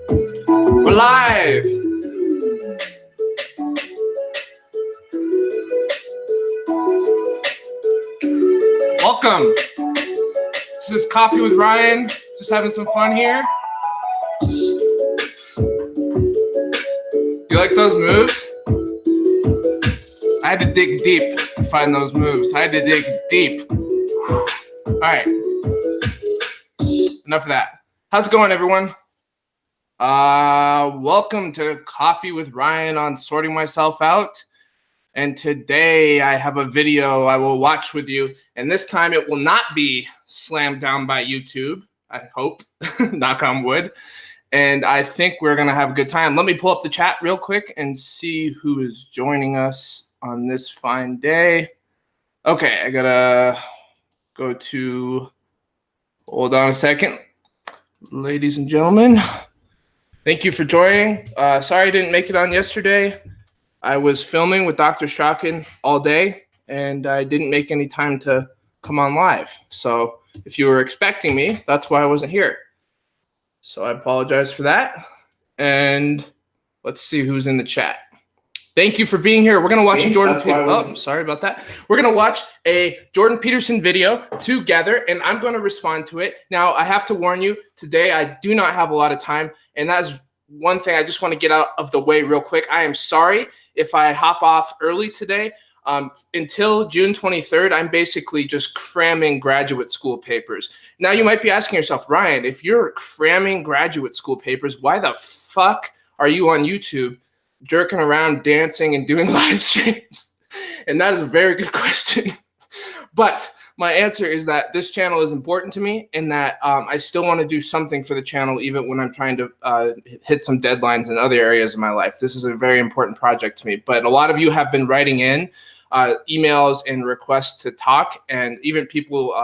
We're live. Welcome. This is Coffee with Ryan. Just having some fun here. You like those moves? I had to dig deep to find those moves. I had to dig deep. All right. Enough of that. How's it going, everyone? Welcome to Coffee with Ryan on Sorting Myself Out. And today I have a video I will watch with you. And this time it will not be slammed down by YouTube, I hope, knock on wood. And I think we're going to have a good time. Let me pull up the chat real quick and see who is joining us on this fine day. Okay, I got to go to, hold on a second. Ladies and gentlemen, thank you for joining. Sorry I didn't make it on yesterday. I was filming with Dr. Strachan all day, and I didn't make any time to come on live. So if you were expecting me, that's why I wasn't here. So I apologize for that. And let's see who's in the chat. Thank you for being here. We're going to watch a Jordan Peterson. Oh, sorry about that. We're going to watch a Jordan Peterson video together, and I'm going to respond to it. Now, I have to warn you, today I do not have a lot of time, and that's one thing I just want to get out of the way real quick. I am sorry if I hop off early today. Until June 23rd, I'm basically just cramming graduate school papers. Now, you might be asking yourself, Ryan, if you're cramming graduate school papers, why the fuck are you on YouTube jerking around, dancing, and doing live streams? And that is a very good question. But my answer is that this channel is important to me, and that I still want to do something for the channel even when I'm trying to hit some deadlines in other areas of my life. This is a very important project to me. But a lot of you have been writing in emails and requests to talk, and even people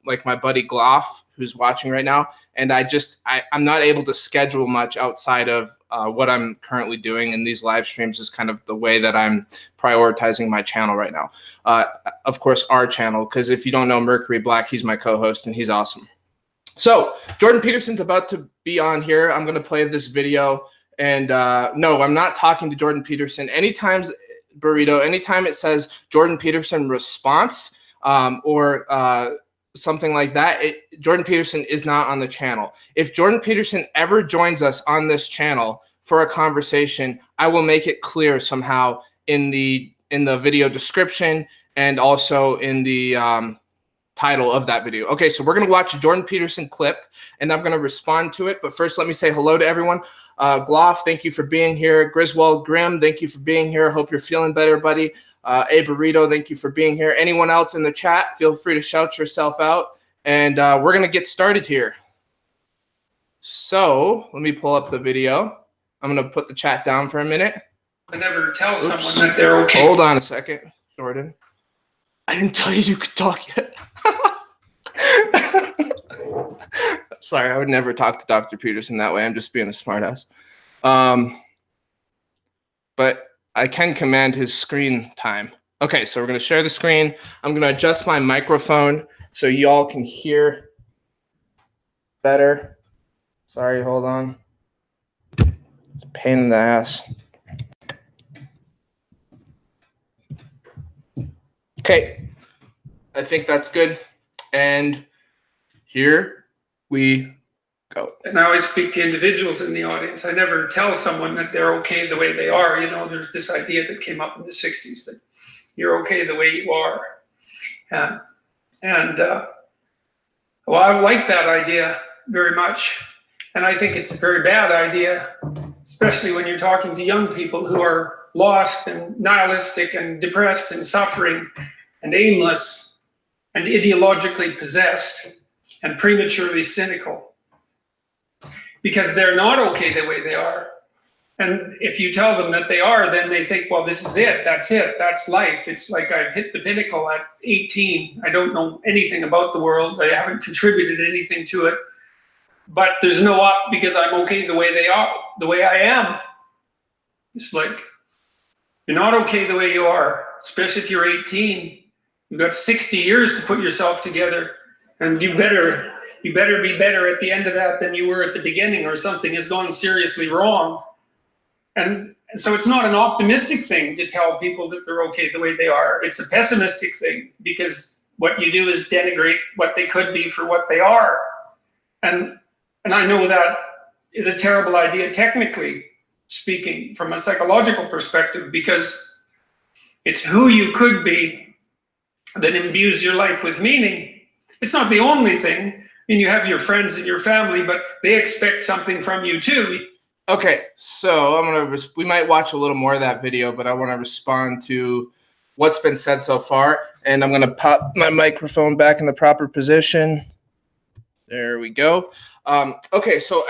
like my buddy Gloff, who's watching right now. And I'm not able to schedule much outside of what I'm currently doing, and these live streams is kind of the way that I'm prioritizing my channel right now. Of course, our channel, because if you don't know Mercury Black, he's my co-host and he's awesome. So Jordan Peterson's about to be on here. I'm going to play this video, and no, I'm not talking to Jordan Peterson. Anytime it says Jordan Peterson response or something like that, Jordan Peterson is not on the channel. If Jordan Peterson ever joins us on this channel for a conversation, I will make it clear somehow in the video description and also in the title of that video. Okay, so we're going to watch a Jordan Peterson clip, and I'm going to respond to it. But first, let me say hello to everyone. Gloff, thank you for being here. Griswold Grimm, thank you for being here. Hope you're feeling better, buddy. A Burrito, thank you for being here. Anyone else in the chat, feel free to shout yourself out. And we're going to get started here. So let me pull up the video. I'm going to put the chat down for a minute. I never tell someone that they're okay. Hold on a second, Jordan. I didn't tell you could talk yet. Sorry, I would never talk to Dr. Peterson that way. I'm just being a smartass. But I can command his screen time. Okay, so we're going to share the screen. I'm going to adjust my microphone so y'all can hear better. Sorry, hold on. It's a pain in the ass. Okay, I think that's good. And here we go. And I always speak to individuals in the audience. I never tell someone that they're okay the way they are. You know, there's this idea that came up in the 60s that you're okay the way you are. Well, I like that idea very much. And I think it's a very bad idea, especially when you're talking to young people who are lost and nihilistic and depressed and suffering and aimless and ideologically possessed and prematurely cynical, because they're not okay the way they are. And if you tell them that they are, then they think, well, this is it, that's life. It's like I've hit the pinnacle at 18. I don't know anything about the world. I haven't contributed anything to it. But there's no up because I'm okay the way they are, the way I am. It's like, you're not okay the way you are, especially if you're 18. You've got 60 years to put yourself together, and you better you better be better at the end of that than you were at the beginning, or something has gone seriously wrong. And so it's not an optimistic thing to tell people that they're okay the way they are. It's a pessimistic thing, because what you do is denigrate what they could be for what they are. And I know that is a terrible idea, technically speaking, from a psychological perspective, because it's who you could be that imbues your life with meaning. It's not the only thing. I mean, you have your friends and your family, but they expect something from you too. Okay, so we might watch a little more of that video, but I want to respond to what's been said so far, and I'm going to pop my microphone back in the proper position. There we go. Okay, so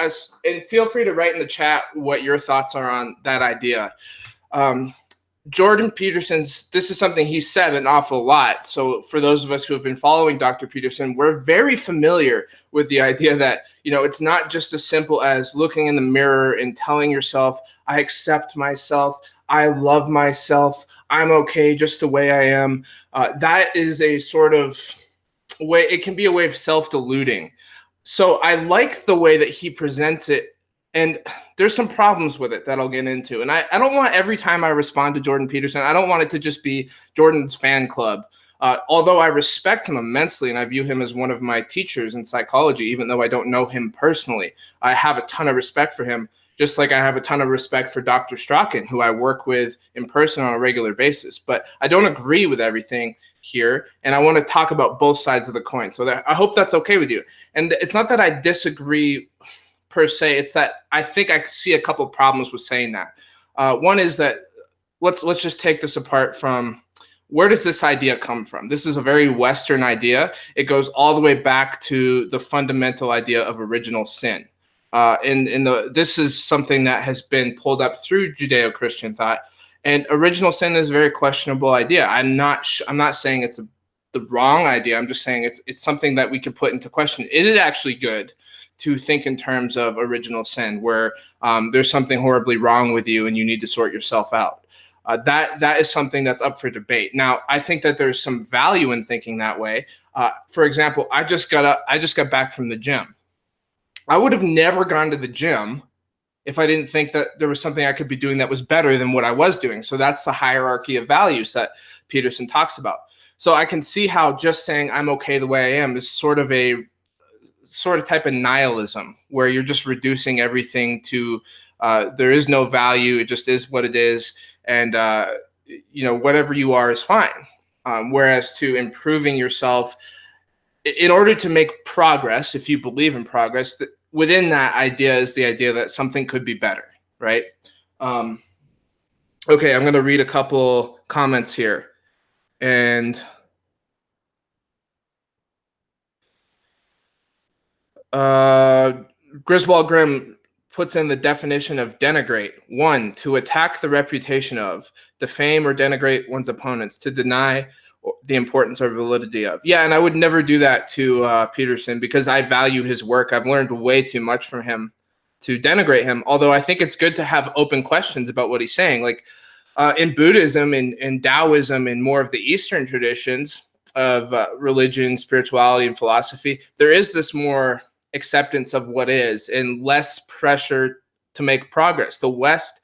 and feel free to write in the chat what your thoughts are on that idea. Jordan Peterson's, this is something he said an awful lot. So for those of us who have been following Dr. Peterson, we're very familiar with the idea that, it's not just as simple as looking in the mirror and telling yourself, I accept myself, I love myself, I'm okay just the way I am. That is a sort of way, it can be a way of self-deluding. So I like the way that he presents it. And there's some problems with it that I'll get into. And I don't want every time I respond to Jordan Peterson, I don't want it to just be Jordan's fan club. Although I respect him immensely and I view him as one of my teachers in psychology, even though I don't know him personally, I have a ton of respect for him, just like I have a ton of respect for Dr. Strachan, who I work with in person on a regular basis. But I don't agree with everything here, and I want to talk about both sides of the coin. So I hope that's okay with you. And it's not that I disagree per se, it's that I think I see a couple problems with saying that. One is that let's just take this apart from where does this idea come from? This is a very Western idea. It goes all the way back to the fundamental idea of original sin. This is something that has been pulled up through Judeo-Christian thought, and original sin is a very questionable idea. I'm not saying it's the wrong idea. I'm just saying it's something that we can put into question. Is it actually good to think in terms of original sin, where there's something horribly wrong with you and you need to sort yourself out? That is something that's up for debate. Now, I think that there's some value in thinking that way. For example, I just got back from the gym. I would have never gone to the gym if I didn't think that there was something I could be doing that was better than what I was doing. So that's the hierarchy of values that Peterson talks about. So I can see how just saying I'm okay the way I am is sort of type of nihilism, where you're just reducing everything to there is no value. It just is what it is. And, whatever you are is fine. Whereas to improving yourself, in order to make progress, if you believe in progress, within that idea is the idea that something could be better, right? Okay, I'm going to read a couple comments here. And Griswold Grimm puts in the definition of denigrate. 1, to attack the reputation of, defame or denigrate one's opponents, to deny the importance or validity of. Yeah, and I would never do that to Peterson, because I value his work. I've learned way too much from him to denigrate him, although I think it's good to have open questions about what he's saying. Like in Buddhism and Taoism and more of the Eastern traditions of religion, spirituality, and philosophy, there is this more acceptance of what is and less pressure to make progress. The West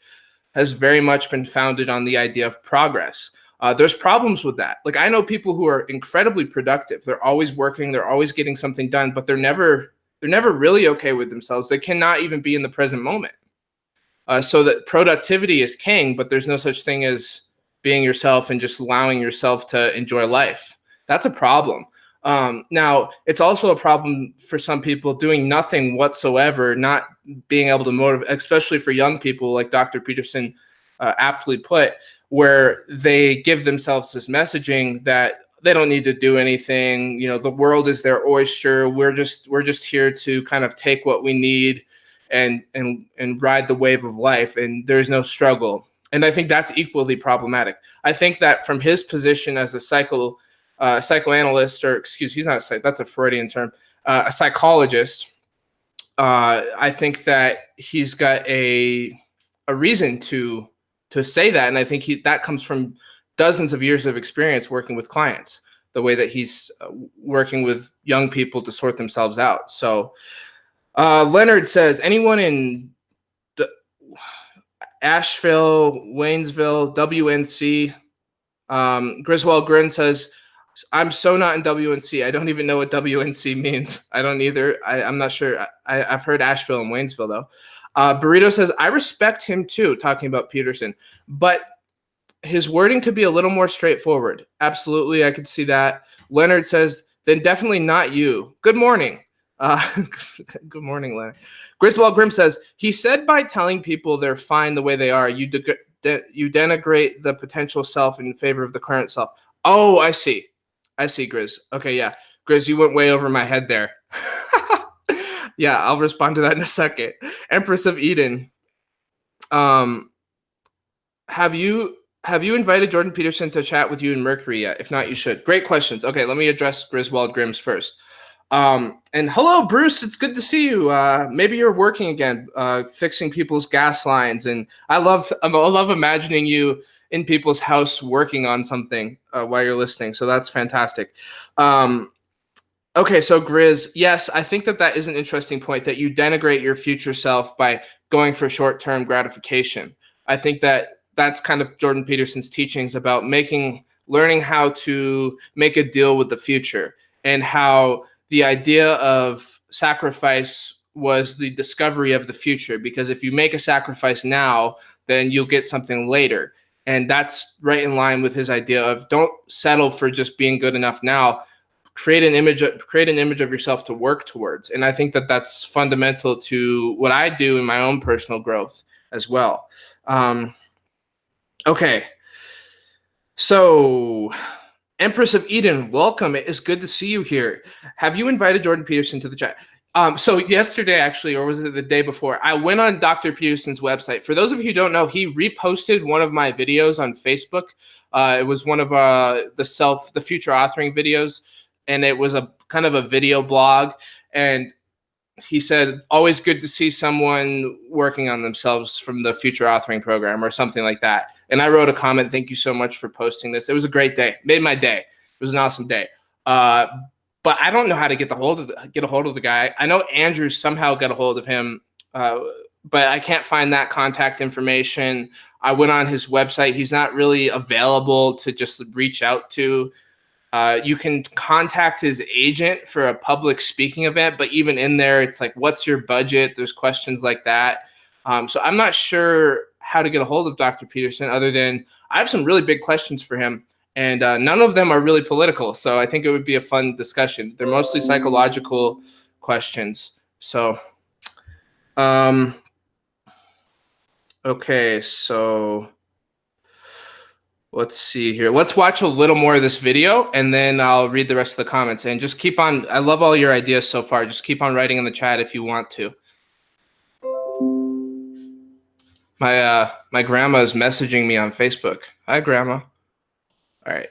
has very much been founded on the idea of progress. There's problems with that. Like I know people who are incredibly productive. They're always working. They're always getting something done, but they're never really okay with themselves. They cannot even be in the present moment. So that productivity is king, but there's no such thing as being yourself and just allowing yourself to enjoy life. That's a problem. Now, it's also a problem for some people doing nothing whatsoever, not being able to motivate, especially for young people, like Dr. Peterson aptly put, where they give themselves this messaging that they don't need to do anything. The world is their oyster. We're just here to kind of take what we need and ride the wave of life, and there's no struggle. And I think that's equally problematic. I think that from his position as a psychoanalyst, or excuse, that's a Freudian term, a psychologist, I think that he's got a reason to say that. And I think that comes from dozens of years of experience working with clients. the way that he's working with young people to sort themselves out. So Leonard says, anyone in Asheville, Waynesville, WNC. Griswold Grin says, I'm so not in WNC. I don't even know what WNC means. I don't either. I'm not sure. I've heard Asheville and Waynesville, though. Burrito says, I respect him, too, talking about Peterson. But his wording could be a little more straightforward. Absolutely, I could see that. Leonard says, then definitely not you. Good morning. Good morning, Leonard. Griswold Grimm says, he said by telling people they're fine the way they are, you denigrate the potential self in favor of the current self. Oh, I see. I see, Grizz. Okay, yeah. Grizz, you went way over my head there. Yeah, I'll respond to that in a second. Empress of Eden. Have you invited Jordan Peterson to chat with you in Mercury yet? If not, you should. Great questions. Okay, let me address Griswold Grimm's first. And hello, Bruce. It's good to see you. Maybe you're working again, fixing people's gas lines. And I love imagining you in people's house working on something while you're listening. So that's fantastic. Okay, so Grizz, yes, I think that is an interesting point, that you denigrate your future self by going for short-term gratification. I think that's kind of Jordan Peterson's teachings about learning how to make a deal with the future, and how the idea of sacrifice was the discovery of the future, because if you make a sacrifice now, then you'll get something later. And that's right in line with his idea of don't settle for just being good enough now. Create an image of yourself to work towards. And I think that's fundamental to what I do in my own personal growth as well. Okay. So Empress of Eden, welcome. It is good to see you here. Have you invited Jordan Peterson to the chat? So yesterday, actually, or was it the day before, I went on Dr. Peterson's website. For those of you who don't know, he reposted one of my videos on Facebook. It was one of the future authoring videos, and it was a kind of a video blog. And he said, always good to see someone working on themselves from the future authoring program, or something like that. And I wrote a comment, thank you so much for posting this. It was a great day. Made my day. It was an awesome day. But I don't know how to get a hold of the guy. I know Andrew somehow got a hold of him, but I can't find that contact information. I went on his website. He's not really available to just reach out to. You can contact his agent for a public speaking event, but even in there, it's like, what's your budget? There's questions like that. So I'm not sure how to get a hold of Dr. Peterson, other than I have some really big questions for him. And none of them are really political. So I think it would be a fun discussion. They're mostly psychological questions. So, okay, so let's see here. Let's watch a little more of this video, and then I'll read the rest of the comments. And just keep on. I love all your ideas so far. Just keep on writing in the chat if you want to. My grandma is messaging me on Facebook. Hi, Grandma. All right.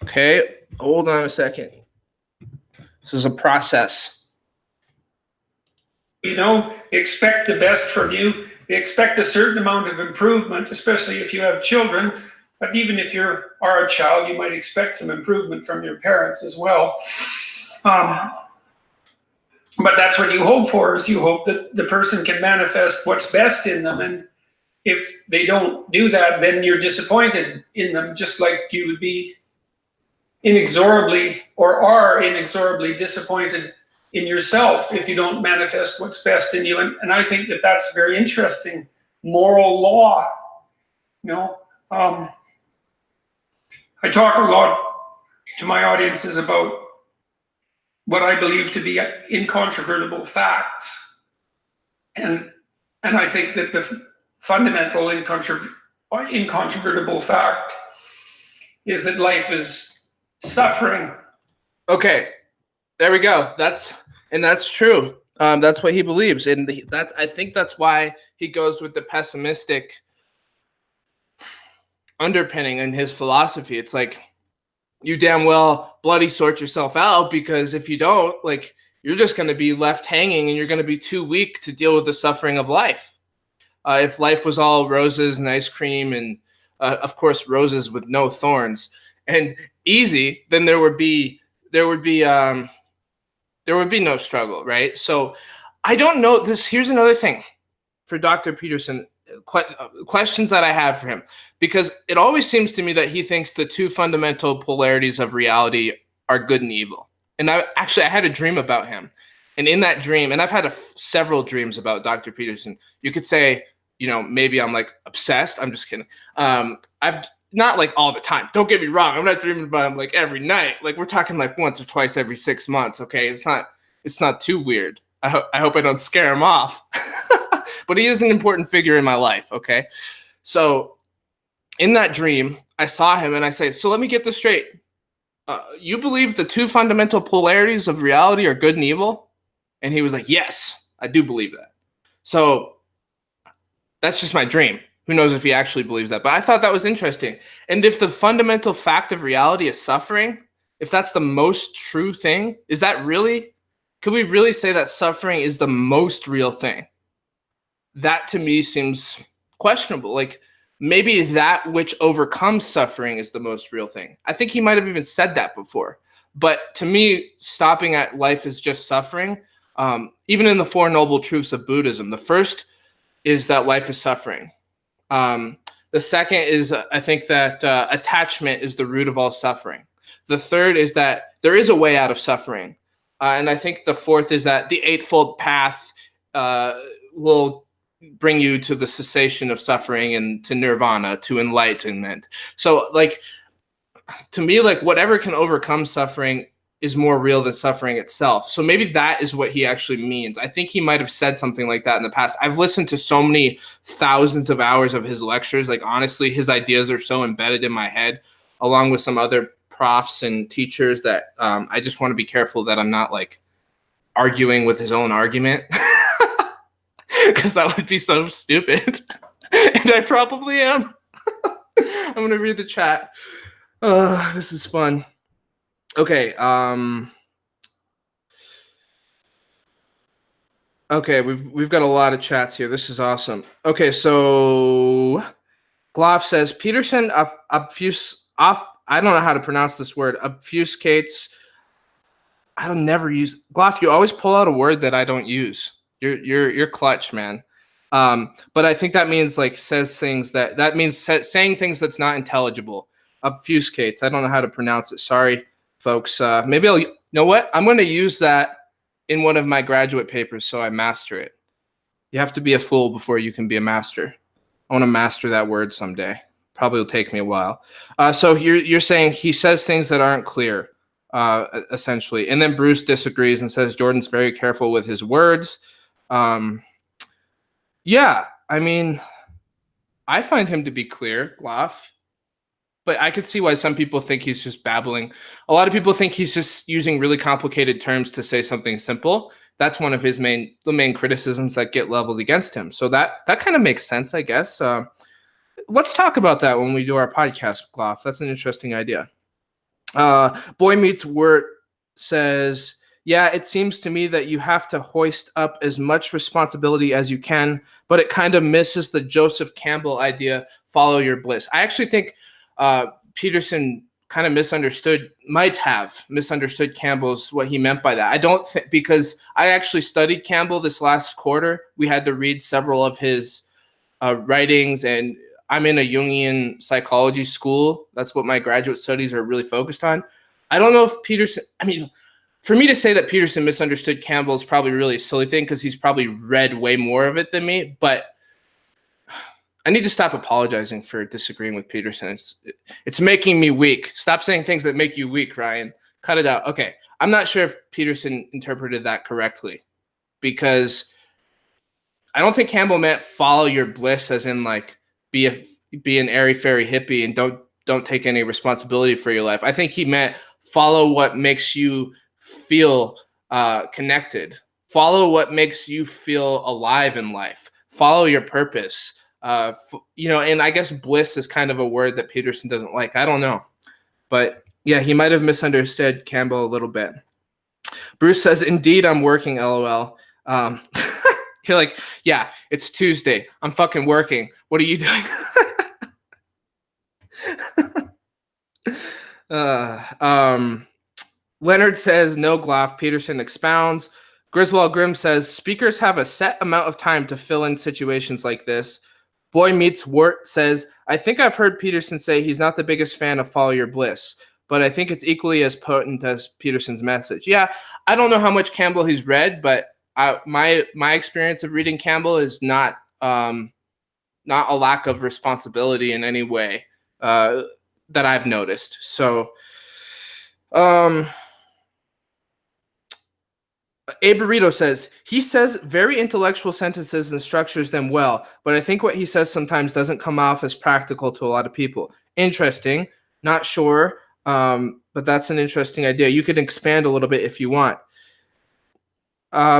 Okay, hold on a second. This is a process. Expect the best from you. They expect a certain amount of improvement, especially if you have children. But even if you are a child, you might expect some improvement from your parents as well. But that's what you hope for, is you hope that the person can manifest what's best in them. And if they don't do that, then you're disappointed in them, just like you would be inexorably disappointed in yourself if you don't manifest what's best in you. And I think that's very interesting moral law. I talk a lot to my audiences about what I believe to be incontrovertible facts. And I think that the fundamental incontrovertible fact is that life is suffering. Okay, there we go. That's true. That's what he believes, and I think that's why he goes with the pessimistic underpinning in his philosophy. It's like, you damn well bloody sort yourself out, because if you don't, like, you're just going to be left hanging, and you're going to be too weak to deal with the suffering of life. If life was all roses and ice cream and, of course, roses with no thorns and easy, then there would be no struggle, right? So I don't know this. Here's another thing for Dr. Peterson, questions that I have for him, because it always seems to me that he thinks the two fundamental polarities of reality are good and evil. And I had a dream about him. And in that dream, and I've had several dreams about Dr. Peterson, you could say, maybe I'm like obsessed. I'm just kidding. I've not like all the time. Don't get me wrong. I'm not dreaming about him like every night. Like we're talking like once or twice every 6 months. Okay. It's not too weird. I hope I don't scare him off, but he is an important figure in my life. Okay. So in that dream, I saw him and I say, so let me get this straight. You believe the two fundamental polarities of reality are good and evil? And he was like, yes, I do believe that. So that's just my dream. Who knows if he actually believes that? But I thought that was interesting. And if the fundamental fact of reality is suffering, if that's the most true thing, could we really say that suffering is the most real thing? That to me seems questionable. Like maybe that which overcomes suffering is the most real thing. I think he might have even said that before. But to me, stopping at life is just suffering. Even in the Four Noble Truths of Buddhism, the first is that life is suffering. The second is, I think that attachment is the root of all suffering. The third is that there is a way out of suffering. And I think the fourth is that the Eightfold Path will bring you to the cessation of suffering and to nirvana, to enlightenment. So like, to me, like whatever can overcome suffering is more real than suffering itself. So maybe that is what he actually means. I think he might have said something like that in the past. I've listened to so many thousands of hours of his lectures. Like honestly, his ideas are so embedded in my head, along with some other profs and teachers, that I just want to be careful that I'm not like arguing with his own argument, because that would be so stupid. And I probably am. I'm going to read the chat. This is fun. Okay. Okay, we've got a lot of chats here. This is awesome. Okay, so Gloff says Peterson I don't know how to pronounce this word. Obfuscates. I don't never use Gloff. You always pull out a word that I don't use. You're clutch, man. But I think that means like says things that means saying things that's not intelligible. Obfuscates. I don't know how to pronounce it. Sorry, folks. Maybe I'll. You know what? I'm going to use that in one of my graduate papers so I master it. You have to be a fool before you can be a master. I want to master that word someday. Probably will take me a while. So you're saying he says things that aren't clear, essentially. And then Bruce disagrees and says Jordan's very careful with his words. Yeah, I mean, I find him to be clear, Gloff. But I could see why some people think he's just babbling. A lot of people think he's just using really complicated terms to say something simple. That's one of the main criticisms that get leveled against him. So that kind of makes sense, I guess. Let's talk about that when we do our podcast, Gloff. That's an interesting idea. Boy Meets Wort says, yeah, it seems to me that you have to hoist up as much responsibility as you can, but it kind of misses the Joseph Campbell idea, follow your bliss. I actually think Peterson kind of might have misunderstood Campbell's, what he meant by that. I don't think, because I actually studied Campbell this last quarter. We had to read several of his writings, and I'm in a Jungian psychology school. That's what my graduate studies are really focused on. I don't know if Peterson, I mean, for me to say that Peterson misunderstood Campbell is probably really a silly thing, because he's probably read way more of it than me, but I need to stop apologizing for disagreeing with Peterson. It's making me weak. Stop saying things that make you weak, Ryan. Cut it out. Okay. I'm not sure if Peterson interpreted that correctly, because I don't think Campbell meant follow your bliss as in like be an airy-fairy hippie and don't take any responsibility for your life. I think he meant follow what makes you feel connected. Follow what makes you feel alive in life. Follow your purpose. And I guess bliss is kind of a word that Peterson doesn't like. I don't know. But yeah, he might have misunderstood Campbell a little bit. Bruce says, indeed, I'm working, LOL. You're like, yeah, it's Tuesday. I'm fucking working. What are you doing? Leonard says, no Gloff. Peterson expounds. Griswold Grimm says, speakers have a set amount of time to fill in situations like this. Boy Meets Wart says, I think I've heard Peterson say he's not the biggest fan of Follow Your Bliss, but I think it's equally as potent as Peterson's message. Yeah, I don't know how much Campbell he's read, but my experience of reading Campbell is not a lack of responsibility in any way that I've noticed. So, A Burrito says, he says very intellectual sentences and structures them well, but I think what he says sometimes doesn't come off as practical to a lot of people. Interesting. Not sure, but that's an interesting idea. You could expand a little bit if you want.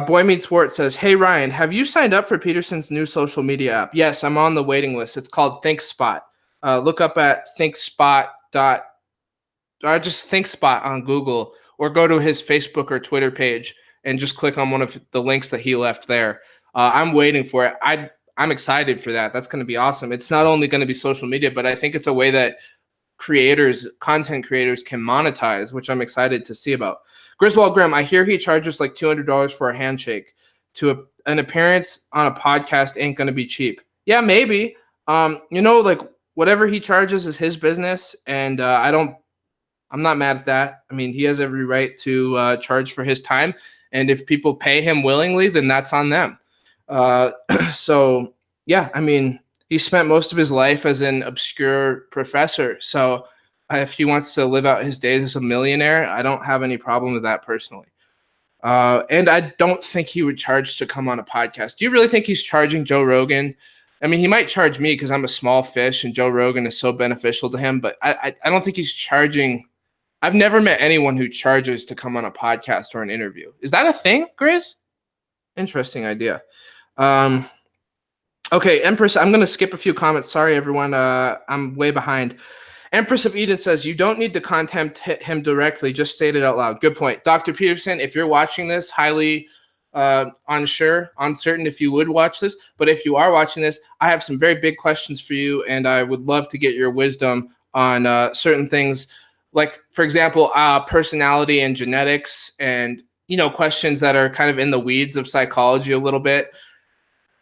Boy Meets Wart says, hey, Ryan, have you signed up for Peterson's new social media app? Yes, I'm on the waiting list. It's called ThinkSpot. Look up at ThinkSpot. Or just ThinkSpot on Google, or go to his Facebook or Twitter page and just click on one of the links that he left there. I'm waiting for it. I'm excited for that. That's going to be awesome. It's not only going to be social media, but I think it's a way that content creators can monetize, which I'm excited to see about. Griswold Grimm, I hear he charges like $200 for a handshake. An appearance on a podcast ain't going to be cheap. Yeah, maybe. Like whatever he charges is his business, and I'm not mad at that. I mean, he has every right to charge for his time. And if people pay him willingly, then that's on them. So, yeah, I mean, he spent most of his life as an obscure professor. So if he wants to live out his days as a millionaire, I don't have any problem with that personally. And I don't think he would charge to come on a podcast. Do you really think he's charging Joe Rogan? I mean, he might charge me because I'm a small fish and Joe Rogan is so beneficial to him. But I don't think he's charging. I've never met anyone who charges to come on a podcast or an interview. Is that a thing, Grizz? Interesting idea. Okay, Empress, I'm going to skip a few comments. Sorry, everyone. I'm way behind. Empress of Eden says, you don't need to contact him directly. Just state it out loud. Good point. Dr. Peterson, if you're watching this, highly uncertain if you would watch this. But if you are watching this, I have some very big questions for you, and I would love to get your wisdom on certain things. Like, for example, personality and genetics, and, questions that are kind of in the weeds of psychology a little bit.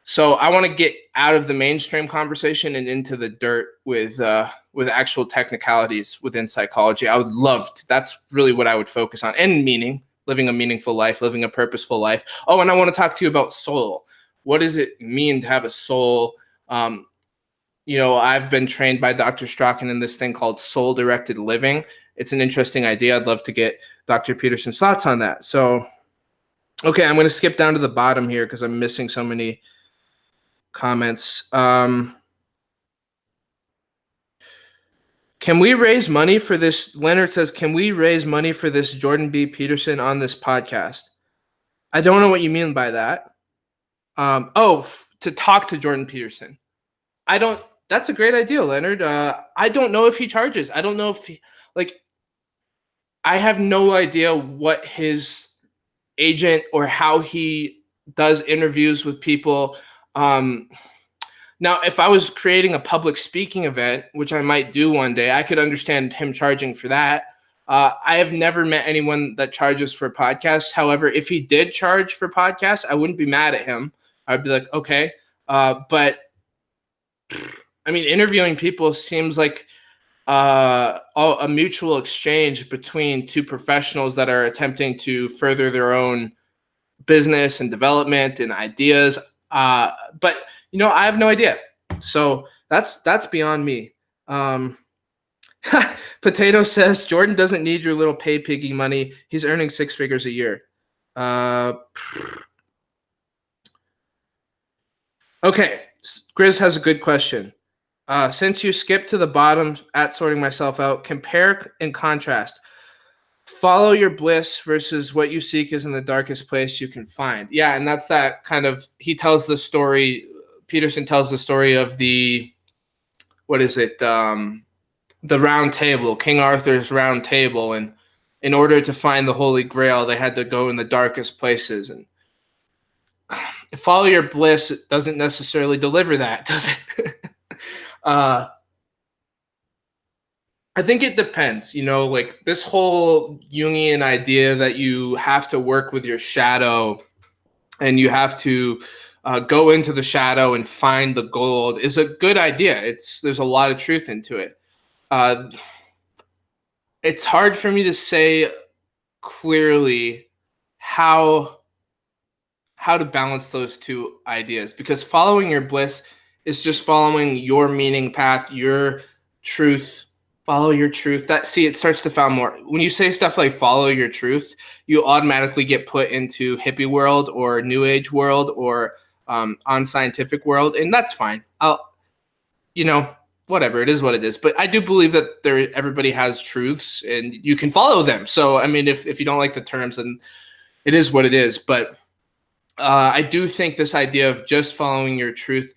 So I want to get out of the mainstream conversation and into the dirt with actual technicalities within psychology. I would love to. That's really what I would focus on. And meaning, living a meaningful life, living a purposeful life. Oh, and I want to talk to you about soul. What does it mean to have a soul? I've been trained by Dr. Strachan in this thing called soul-directed living. It's an interesting idea. I'd love to get Dr. Peterson's thoughts on that. So, okay, I'm going to skip down to the bottom here because I'm missing so many comments. Can we raise money for this? Leonard says, can we raise money for this Jordan B. Peterson on this podcast? I don't know what you mean by that. To talk to Jordan Peterson. That's a great idea, Leonard. I don't know if he charges. I don't know if I have no idea what his agent or how he does interviews with people. Now, if I was creating a public speaking event, which I might do one day, I could understand him charging for that. I have never met anyone that charges for podcasts. However, if he did charge for podcasts, I wouldn't be mad at him. I'd be like, okay. But I mean, interviewing people seems like a mutual exchange between two professionals that are attempting to further their own business and development and ideas. But I have no idea. So that's beyond me. Potato says Jordan doesn't need your little pay piggy money. He's earning 6 figures a year. Okay, Grizz has a good question. Since you skipped to the bottom at sorting myself out, compare and contrast. Follow your bliss versus what you seek is in the darkest place you can find. Yeah, and that's that kind of, he tells the story, Peterson tells the story of the round table, King Arthur's round table. And in order to find the Holy Grail, they had to go in the darkest places. And follow your bliss doesn't necessarily deliver that, does it? I think it depends, like this whole Jungian idea that you have to work with your shadow and you have to go into the shadow and find the gold is a good idea. There's a lot of truth into it. It's hard for me to say clearly how to balance those two ideas, because following your bliss is just following your meaning path, your truth. Follow your truth. It starts to sound more, when you say stuff like follow your truth, you automatically get put into hippie world or new age world or unscientific world, and that's fine. Whatever, it is what it is. But I do believe that everybody has truths and you can follow them. So I mean, if you don't like the terms, then it is what it is. But I do think this idea of just following your truth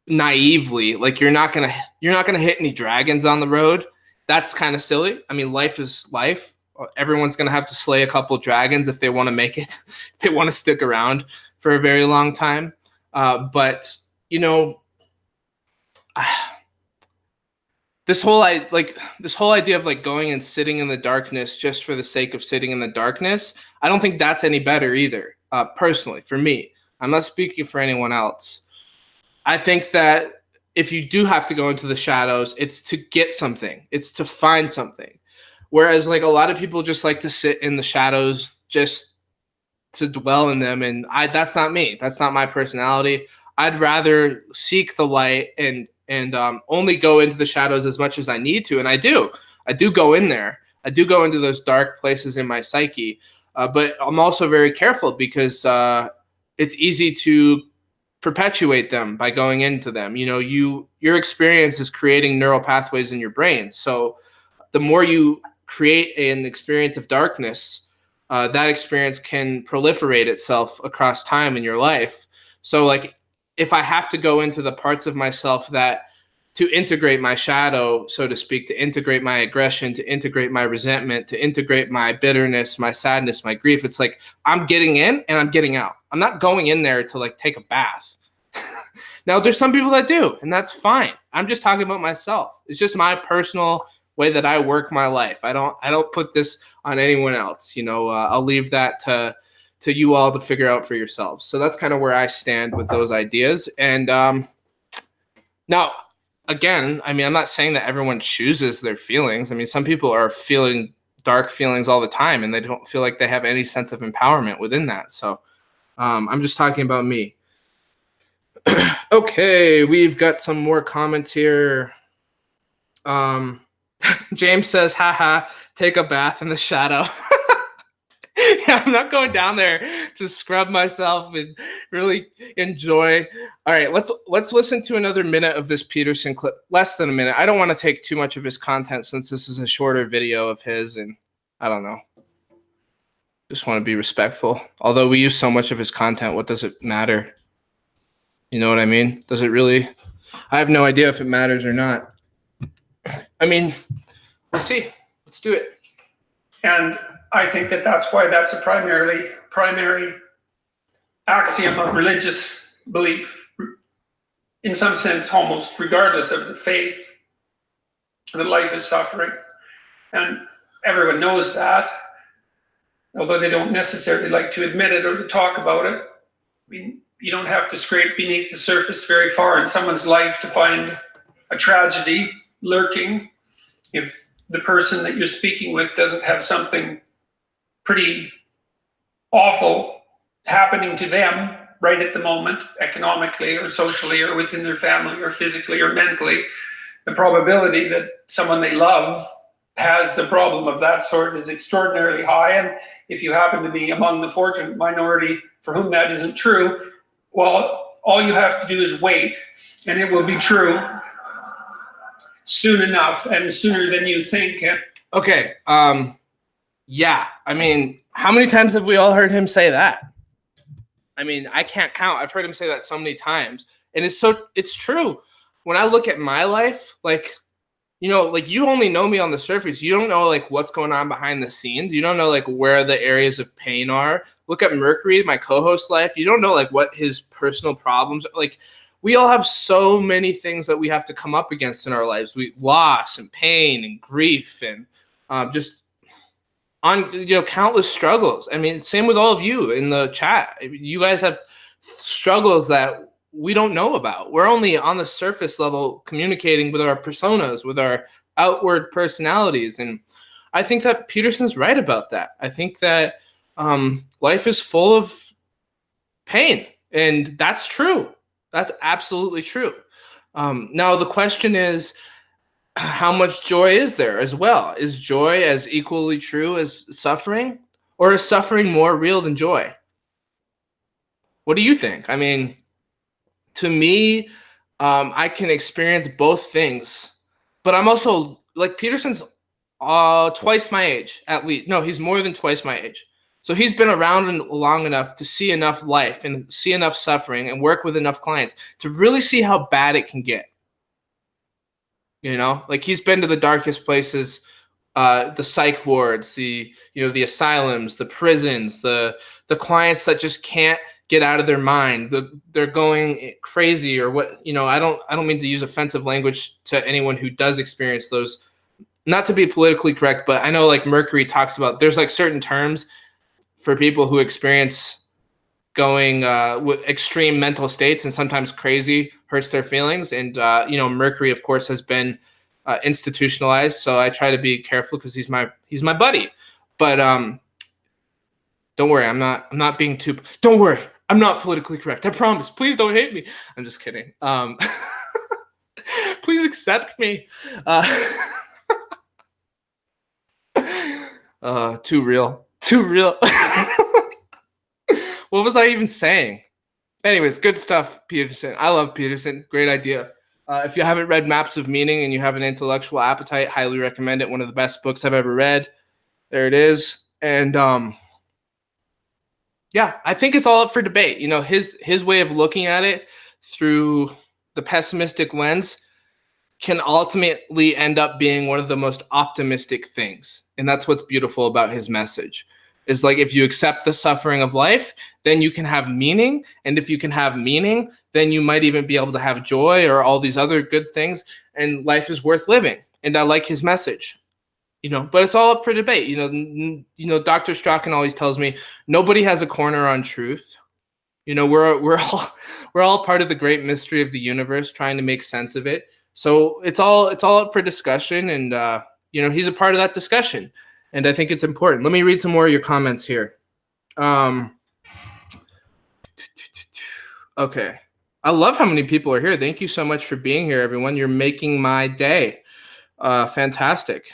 naively, like you're not gonna hit any dragons on the road, that's kind of silly. I mean, life is life. Everyone's gonna have to slay a couple dragons if they want to make it. If they want to stick around for a very long time. But this whole idea of like going and sitting in the darkness just for the sake of sitting in the darkness, I don't think that's any better either. Personally, for me, I'm not speaking for anyone else. I think that if you do have to go into the shadows, it's to get something. It's to find something. Whereas like a lot of people just like to sit in the shadows just to dwell in them. And that's not me. That's not my personality. I'd rather seek the light and only go into the shadows as much as I need to. And I do go in there. I do go into those dark places in my psyche. But I'm also very careful because it's easy to perpetuate them by going into them. Your experience is creating neural pathways in your brain. So the more you create an experience of darkness, that experience can proliferate itself across time in your life. So like if I have to go into the parts of myself to integrate my shadow, so to speak, to integrate my aggression, to integrate my resentment, to integrate my bitterness, my sadness, my grief, it's like I'm getting in and I'm getting out. I'm not going in there to like take a bath. Now, there's some people that do, and that's fine. I'm just talking about myself. It's just my personal way that I work my life. I don't put this on anyone else. I'll leave that to you all to figure out for yourselves. So that's kind of where I stand with those ideas. And now, again, I mean, I'm not saying that everyone chooses their feelings. I mean, some people are feeling dark feelings all the time, and they don't feel like they have any sense of empowerment within that. So I'm just talking about me. Okay, we've got some more comments here. James says, haha, take a bath in the shadow. Yeah, I'm not going down there to scrub myself and really enjoy. All right, let's listen to another minute of this Peterson clip. Less than a minute. I don't want to take too much of his content since this is a shorter video of his, and I don't know. Just want to be respectful. Although we use so much of his content, what does it matter? You know what I mean? Does it really? I have no idea if it matters or not. I mean, we'll see. Let's do it. And I think that's why that's a primary axiom of religious belief, in some sense, almost regardless of the faith, that life is suffering. And everyone knows that, although they don't necessarily like to admit it or to talk about it. I mean, you don't have to scrape beneath the surface very far in someone's life to find a tragedy lurking. If the person that you're speaking with doesn't have something pretty awful happening to them right at the moment, economically or socially or within their family or physically or mentally, the probability that someone they love has a problem of that sort is extraordinarily high. And if you happen to be among the fortunate minority for whom that isn't true, well, all you have to do is wait, and it will be true soon enough, and sooner than you think. Okay. Yeah. I mean, how many times have we all heard him say that? I mean, I can't count. I've heard him say that so many times, and it's true. When I look at my life, like, like you only know me on the surface. You don't know like what's going on behind the scenes. You don't know like where the areas of pain are. Look at Mercury, my co-host's life. You don't know like what his personal problems are. Like we all have so many things that we have to come up against in our lives. We loss and pain and grief and just on countless struggles. I mean, same with all of you in the chat. You guys have struggles that we don't know about. We're only on the surface level communicating with our personas, with our outward personalities. And I think that Peterson's right about that. I think that life is full of pain, and that's true. That's absolutely true. Now, the question is, how much joy is there as well? Is joy as equally true as suffering, or is suffering more real than joy? What do you think? I mean, to me, I can experience both things, but I'm also like Peterson's twice my age, at least. No, he's more than twice my age. So he's been around long enough to see enough life and see enough suffering and work with enough clients to really see how bad it can get. Like he's been to the darkest places, the psych wards, the asylums, the prisons, the clients that just can't get out of their mind. They're going crazy or what, I don't mean to use offensive language to anyone who does experience those, not to be politically correct, but I know like Mercury talks about, there's like certain terms for people who experience going with extreme mental states, and sometimes crazy hurts their feelings. And, Mercury of course has been institutionalized. So I try to be careful because he's my buddy, but don't worry. I'm not being too, don't worry. I'm not politically correct. I promise. Please don't hate me. I'm just kidding. Please accept me. Too real. What was I even saying? Anyways, good stuff, Peterson. I love Peterson. Great idea. If you haven't read Maps of Meaning and you have an intellectual appetite, highly recommend it. One of the best books I've ever read. There it is. And yeah, I think it's all up for debate. His way of looking at it through the pessimistic lens can ultimately end up being one of the most optimistic things. And that's what's beautiful about his message. Is like if you accept the suffering of life, then you can have meaning. And if you can have meaning, then you might even be able to have joy or all these other good things. And life is worth living. And I like his message. But it's all up for debate. Dr. Strachan always tells me nobody has a corner on truth. We're all part of the great mystery of the universe, trying to make sense of it. So it's all up for discussion, and he's a part of that discussion, and I think it's important. Let me read some more of your comments here. Okay, I love how many people are here. Thank you so much for being here, everyone. You're making my day. Fantastic.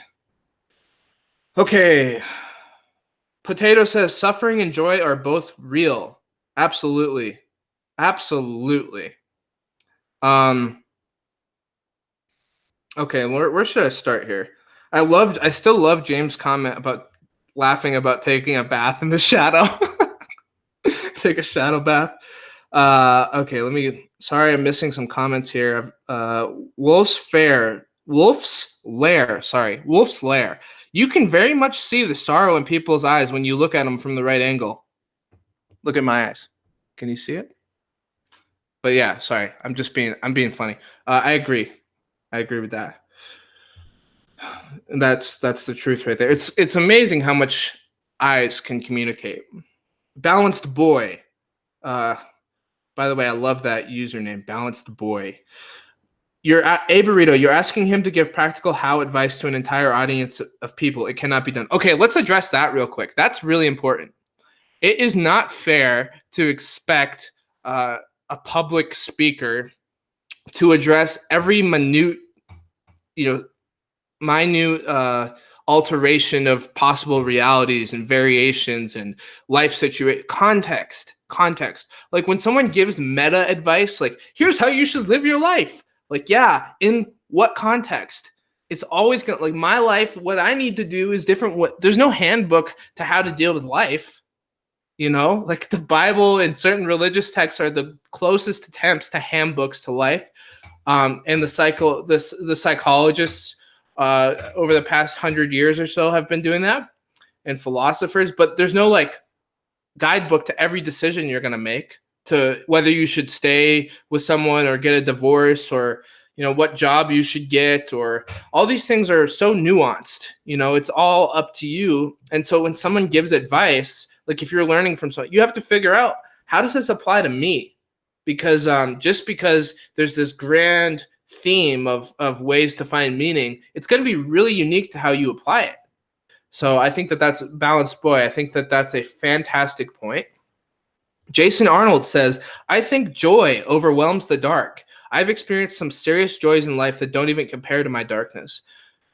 Okay. Potato says suffering and joy are both real. Absolutely. Okay, where should I start here? I still love James' comment about laughing about taking a bath in the shadow. Take a shadow bath. Okay, sorry, I'm missing some comments here. Wolf's Lair. You can very much see the sorrow in people's eyes when you look at them from the right angle. Look at my eyes. Can you see it? But yeah, sorry. I'm being funny. I agree with that. And that's the truth right there. It's amazing how much eyes can communicate. Balanced Boy. By the way, I love that username, Balanced Boy. You're Burrito. You're asking him to give practical how advice to an entire audience of people. It cannot be done. Okay, let's address that real quick. That's really important. It is not fair to expect a public speaker to address every minute alteration of possible realities and variations and life situation. Context. Like when someone gives meta advice, like here's how you should live your life. Like, yeah, in what context? It's always gonna, like, my life, what I need to do is different. There's no handbook to how to deal with life. Like the Bible and certain religious texts are the closest attempts to handbooks to life. And the psychologists over the past 100 years or so have been doing that, and philosophers, but there's no like guidebook to every decision you're going to make, to whether you should stay with someone or get a divorce, or what job you should get, or all these things are so nuanced. It's all up to you. And so when someone gives advice, like if you're learning from someone, you have to figure out, how does this apply to me? Because just because there's this grand theme of ways to find meaning, it's going to be really unique to how you apply it. So I think that that's balanced boy. I think that that's a fantastic point. Jason Arnold says, I think joy overwhelms the dark. I've experienced some serious joys in life that don't even compare to my darkness.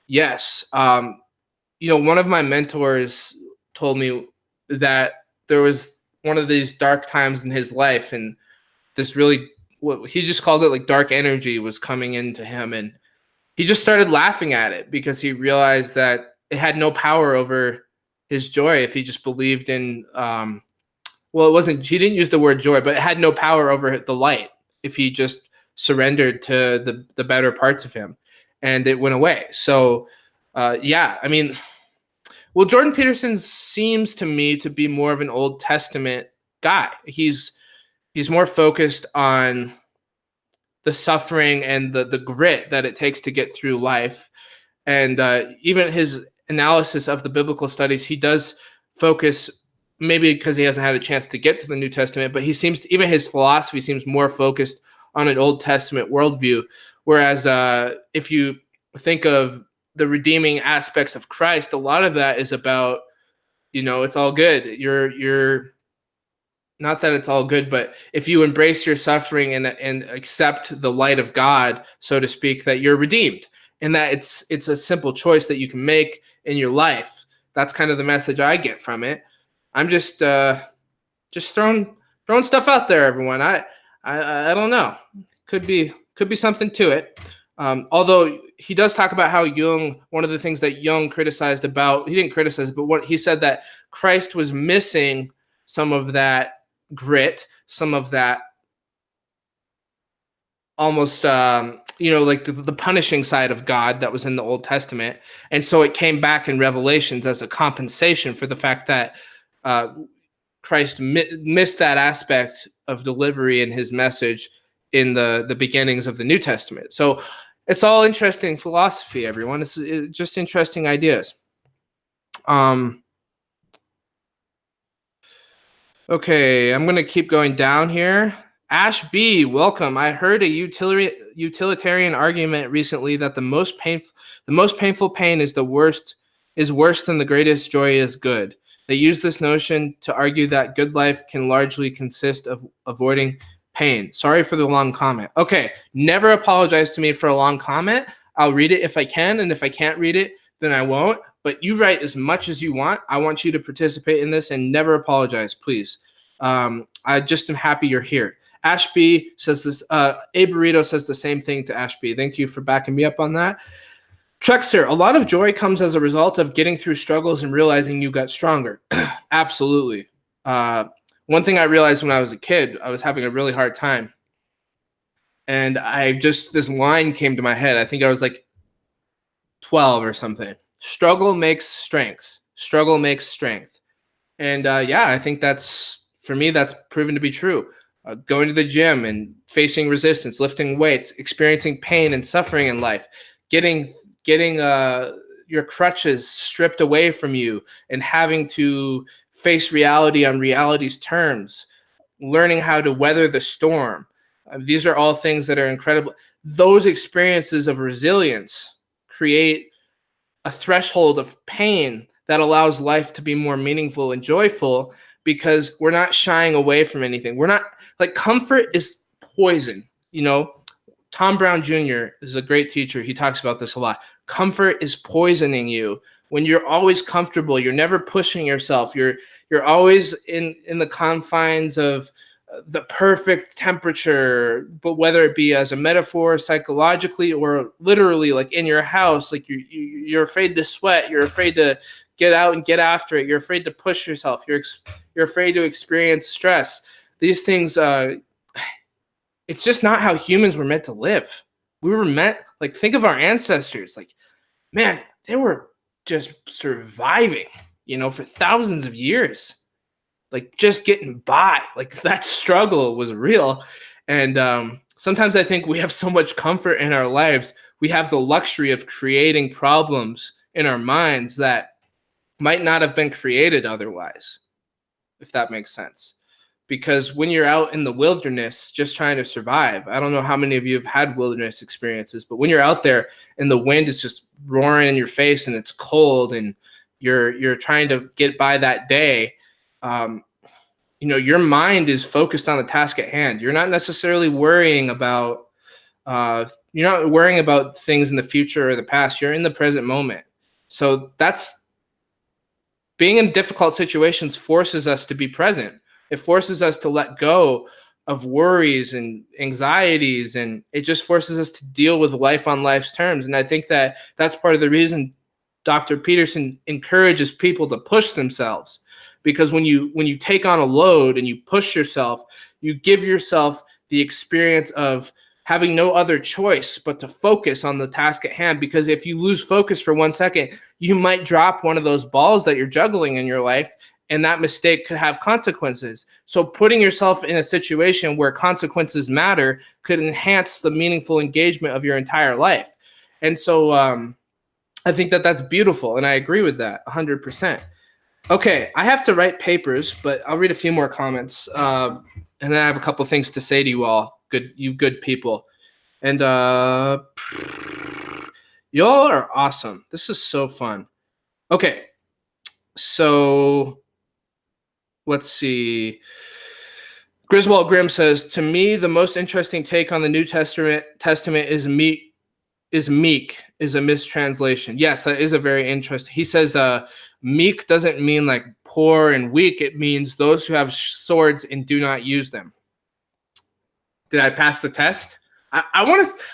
Yes. One of my mentors told me that there was one of these dark times in his life, and this really, what he just called it, like dark energy was coming into him, and he just started laughing at it because he realized that it had no power over his joy if he just believed in, he didn't use the word joy, but it had no power over the light if he just surrendered to the better parts of him, and it went away. So, Jordan Peterson seems to me to be more of an Old Testament guy. He's more focused on the suffering and the grit that it takes to get through life. And even his analysis of the biblical studies, he does focus, maybe because he hasn't had a chance to get to the New Testament, but even his philosophy seems more focused on an Old Testament worldview. Whereas if you think of the redeeming aspects of Christ, a lot of that is about, it's all good. You're not that it's all good, but if you embrace your suffering and accept the light of God, so to speak, that you're redeemed, and that it's a simple choice that you can make in your life. That's kind of the message I get from it. I'm just throwing stuff out there, everyone. I don't know. Could be something to it. Although he does talk about how Jung, one of the things that Jung criticized about, he didn't criticize, but what he said that Christ was missing some of that grit, some of that almost, like the punishing side of God that was in the Old Testament. And so it came back in Revelations as a compensation for the fact that Christ missed that aspect of delivery in his message in the beginnings of the New Testament. So it's all interesting philosophy, everyone. It's just interesting ideas. Okay, I'm going to keep going down here. Ash B, welcome. I heard a utilitarian argument recently that the most painful pain is worse than the greatest joy is good. They use this notion to argue that good life can largely consist of avoiding pain. Sorry for the long comment. Okay, never apologize to me for a long comment. I'll read it if I can, and if I can't read it, then I won't. But you write as much as you want. I want you to participate in this and never apologize, please. I just am happy you're here. Ash B says this. A Burrito says the same thing to Ash B. Thank you for backing me up on that. Trexer, a lot of joy comes as a result of getting through struggles and realizing you got stronger. Absolutely. One thing I realized when I was a kid, I was having a really hard time. And this line came to my head. I think I was like 12 or something. Struggle makes strength. Struggle makes strength. And I think for me, that's proven to be true. Going to the gym and facing resistance, lifting weights, experiencing pain and suffering in life, getting your crutches stripped away from you and having to face reality on reality's terms, learning how to weather the storm. These are all things that are incredible. Those experiences of resilience create a threshold of pain that allows life to be more meaningful and joyful, because we're not shying away from anything. We're not, like, comfort is poison. Tom Brown Jr. is a great teacher. He talks about this a lot. Comfort is poisoning you. When you're always comfortable, you're never pushing yourself. You're always in the confines of the perfect temperature, but whether it be as a metaphor, psychologically, or literally, like in your house, like you're afraid to sweat. You're afraid to get out and get after it. You're afraid to push yourself. You're afraid to experience stress. These things, it's just not how humans were meant to live. We were meant, like, think of our ancestors. Like, man, they were just surviving, for thousands of years, like just getting by. Like that struggle was real. And sometimes I think we have so much comfort in our lives. We have the luxury of creating problems in our minds that might not have been created otherwise, if that makes sense. Because when you're out in the wilderness just trying to survive, I don't know how many of you have had wilderness experiences, but when you're out there and the wind is just roaring in your face and it's cold and you're trying to get by that day, your mind is focused on the task at hand. You're not necessarily worrying about things in the future or the past. You're in the present moment. So that's being in difficult situations forces us to be present. It forces us to let go of worries and anxieties, and it just forces us to deal with life on life's terms. And I think that that's part of the reason Dr. Peterson encourages people to push themselves, because when you take on a load and you push yourself, you give yourself the experience of having no other choice but to focus on the task at hand. Because if you lose focus for 1 second, you might drop one of those balls that you're juggling in your life, and that mistake could have consequences. So putting yourself in a situation where consequences matter could enhance the meaningful engagement of your entire life. And so I think that that's beautiful, and I agree with that 100%. Okay, I have to write papers, but I'll read a few more comments, and then I have a couple things to say to you all, you good people. And y'all are awesome. This is so fun. Okay, so let's see. Griswold Grimm says, to me, the most interesting take on the New Testament is meek is a mistranslation. Yes, that is a very interesting. He says meek doesn't mean like poor and weak. It means those who have swords and do not use them. Did I pass the test? I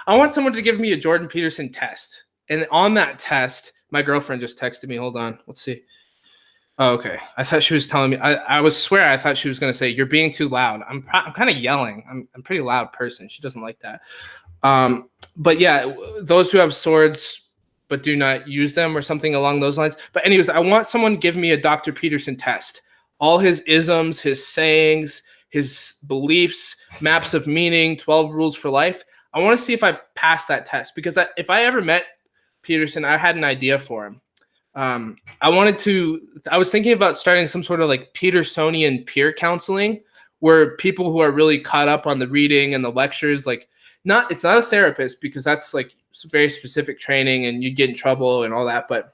want someone to give me a Jordan Peterson test. And on that test, my girlfriend just texted me. Hold on. Let's see. Oh, okay. I thought she was telling me. I thought she was going to say, you're being too loud. I'm kind of yelling. I'm a pretty loud person. She doesn't like that. But yeah, those who have swords but do not use them, or something along those lines. But anyways, I want someone to give me a Dr. Peterson test. All his isms, his sayings, his beliefs, maps of meaning, 12 rules for life. I want to see if I pass that test, because if I ever met Peterson, I had an idea for him. I was thinking about starting some sort of like Petersonian peer counseling, where people who are really caught up on the reading and the lectures, like it's not a therapist, because that's like very specific training and you'd get in trouble and all that, but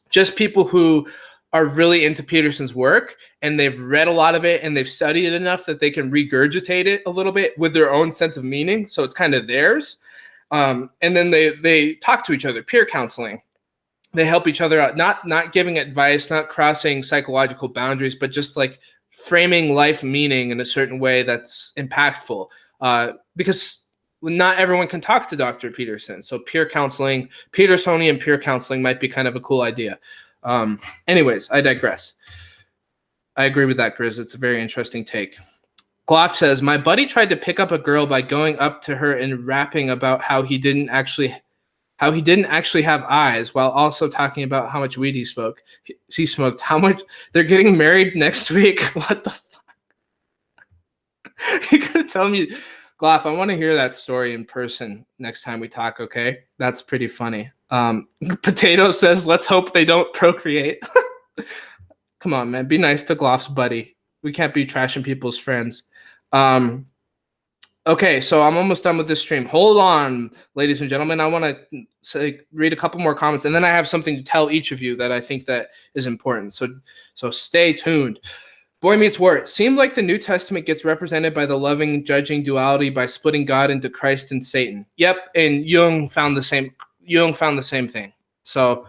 just people who are really into Peterson's work and they've read a lot of it and they've studied it enough that they can regurgitate it a little bit with their own sense of meaning. So it's kind of theirs. And then they talk to each other, peer counseling. They help each other out, not giving advice, not crossing psychological boundaries, but just like framing life meaning in a certain way that's impactful. Because not everyone can talk to Dr. Peterson. So peer counseling, Petersonian peer counseling might be kind of a cool idea. Anyways, I digress. I agree with that, Grizz. It's a very interesting take. Gloff says, my buddy tried to pick up a girl by going up to her and rapping about how he didn't actually have eyes, while also talking about how much weed he smoked. How much they're getting married next week. What the fuck? You gotta tell me, Gloff, I want to hear that story in person next time we talk, okay? That's pretty funny. Potato says, let's hope they don't procreate. Come on, man. Be nice to Gloff's buddy. We can't be trashing people's friends. Okay, so I'm almost done with this stream. Hold on, ladies and gentlemen. I want to read a couple more comments, and then I have something to tell each of you that I think that is important. So stay tuned. Boy Meets World. Seemed like the New Testament gets represented by the loving, judging duality by splitting God into Christ and Satan. Yep, and Jung found the same thing. So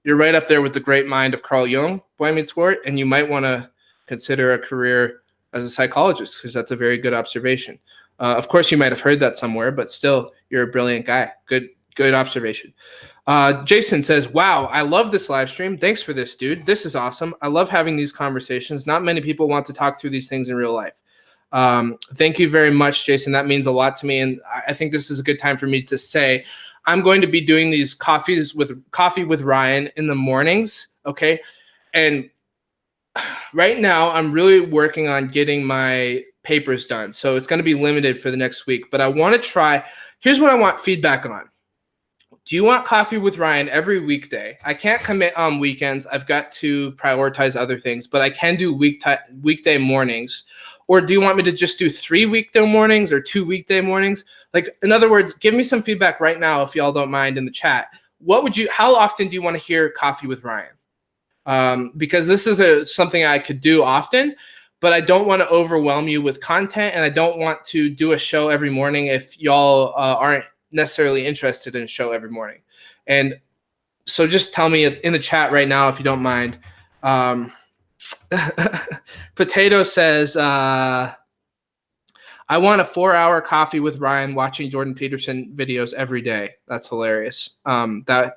you're right up there with the great mind of Carl Jung, Boy Meets World, and you might want to consider a career as a psychologist, because that's a very good observation. Of course, you might have heard that somewhere, but still, you're a brilliant guy. Good observation. Jason says, wow, I love this live stream. Thanks for this, dude. This is awesome. I love having these conversations. Not many people want to talk through these things in real life. Thank you very much, Jason. That means a lot to me. And I think this is a good time for me to say, I'm going to be doing these coffee with Ryan in the mornings. Okay. And right now I'm really working on getting my papers done. So it's going to be limited for the next week, but I want to try. Here's what I want feedback on. Do you want coffee with Ryan every weekday? I can't commit on weekends. I've got to prioritize other things, but I can do weekday mornings. Or do you want me to just do 3 weekday mornings or 2 weekday mornings? Like, in other words, give me some feedback right now if y'all don't mind in the chat. How often do you want to hear coffee with Ryan? Because this is something I could do often, but I don't want to overwhelm you with content, and I don't want to do a show every morning if y'all aren't necessarily interested in a show every morning. And so just tell me in the chat right now if you don't mind. Potato says, I want a 4-hour coffee with Ryan watching Jordan Peterson videos every day. That's hilarious. That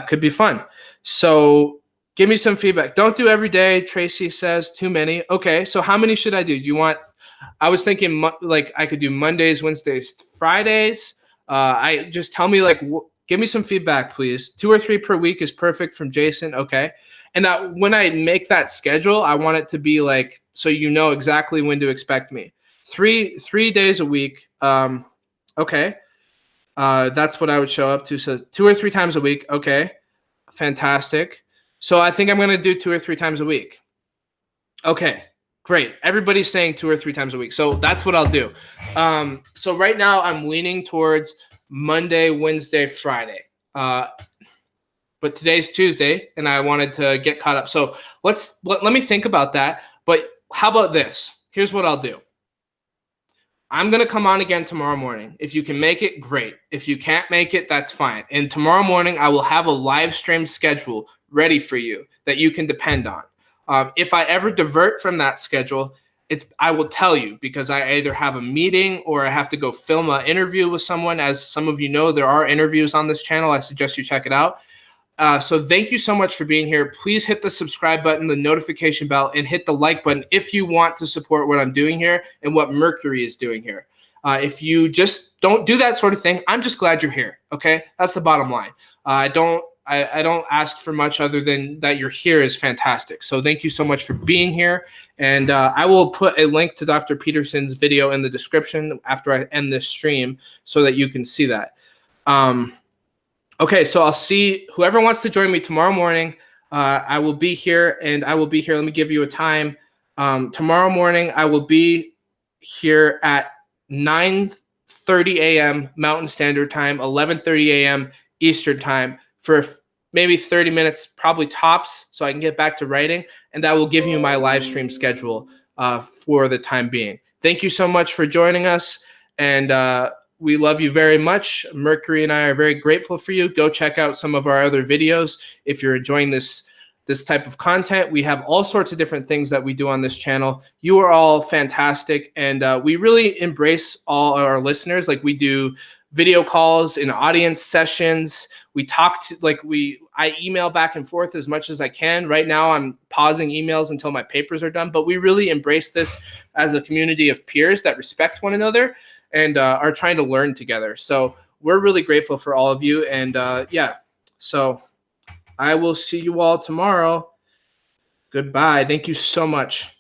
could be fun. So give me some feedback. Don't do every day. Tracy says too many. Okay, so how many should I do? Do you want? I was thinking like I could do Mondays, Wednesdays, Fridays. I just tell me give me some feedback, please. 2 or 3 per week is perfect from Jason. Okay, and when I make that schedule, I want it to be so you know exactly when to expect me. 3 days a week. Okay, that's what I would show up to. So 2 or 3 times a week. Okay, fantastic. So I think I'm going to do 2 or 3 times a week. Okay, great. Everybody's saying 2 or 3 times a week. So that's what I'll do. So right now I'm leaning towards Monday, Wednesday, Friday. But today's Tuesday and I wanted to get caught up. So let me think about that. But how about this? Here's what I'll do. I'm going to come on again tomorrow morning. If you can make it, great. If you can't make it, that's fine. And tomorrow morning, I will have a live stream schedule ready for you that you can depend on. If I ever divert from that schedule, I will tell you, because I either have a meeting or I have to go film an interview with someone. As some of you know, there are interviews on this channel. I suggest you check it out. So thank you so much for being here. Please hit the subscribe button, the notification bell, and hit the like button if you want to support what I'm doing here and what Mercury is doing here. If you just don't do that sort of thing, I'm just glad you're here. Okay, that's the bottom line. I don't ask for much other than that you're here is fantastic. So thank you so much for being here. And I will put a link to Dr. Peterson's video in the description after I end this stream so that you can see that. Okay, so I'll see whoever wants to join me tomorrow morning. I will be here, and I will be here. Let me give you a time. Tomorrow morning, I will be here at 9:30 a.m. Mountain Standard Time, 11:30 a.m. Eastern Time for maybe 30 minutes, probably tops, so I can get back to writing, and I will give you my live stream schedule for the time being. Thank you so much for joining us, and we love you very much. Mercury and I are very grateful for you. Go check out some of our other videos if you're enjoying this type of content. We have all sorts of different things that we do on this channel. You are all fantastic, and we really embrace all our listeners. Like, we do video calls and audience sessions. We talk to, I email back and forth as much as I can. Right now, I'm pausing emails until my papers are done, but we really embrace this as a community of peers that respect one another and are trying to learn together. So we're really grateful for all of you. And yeah, so I will see you all tomorrow. Goodbye. Thank you so much.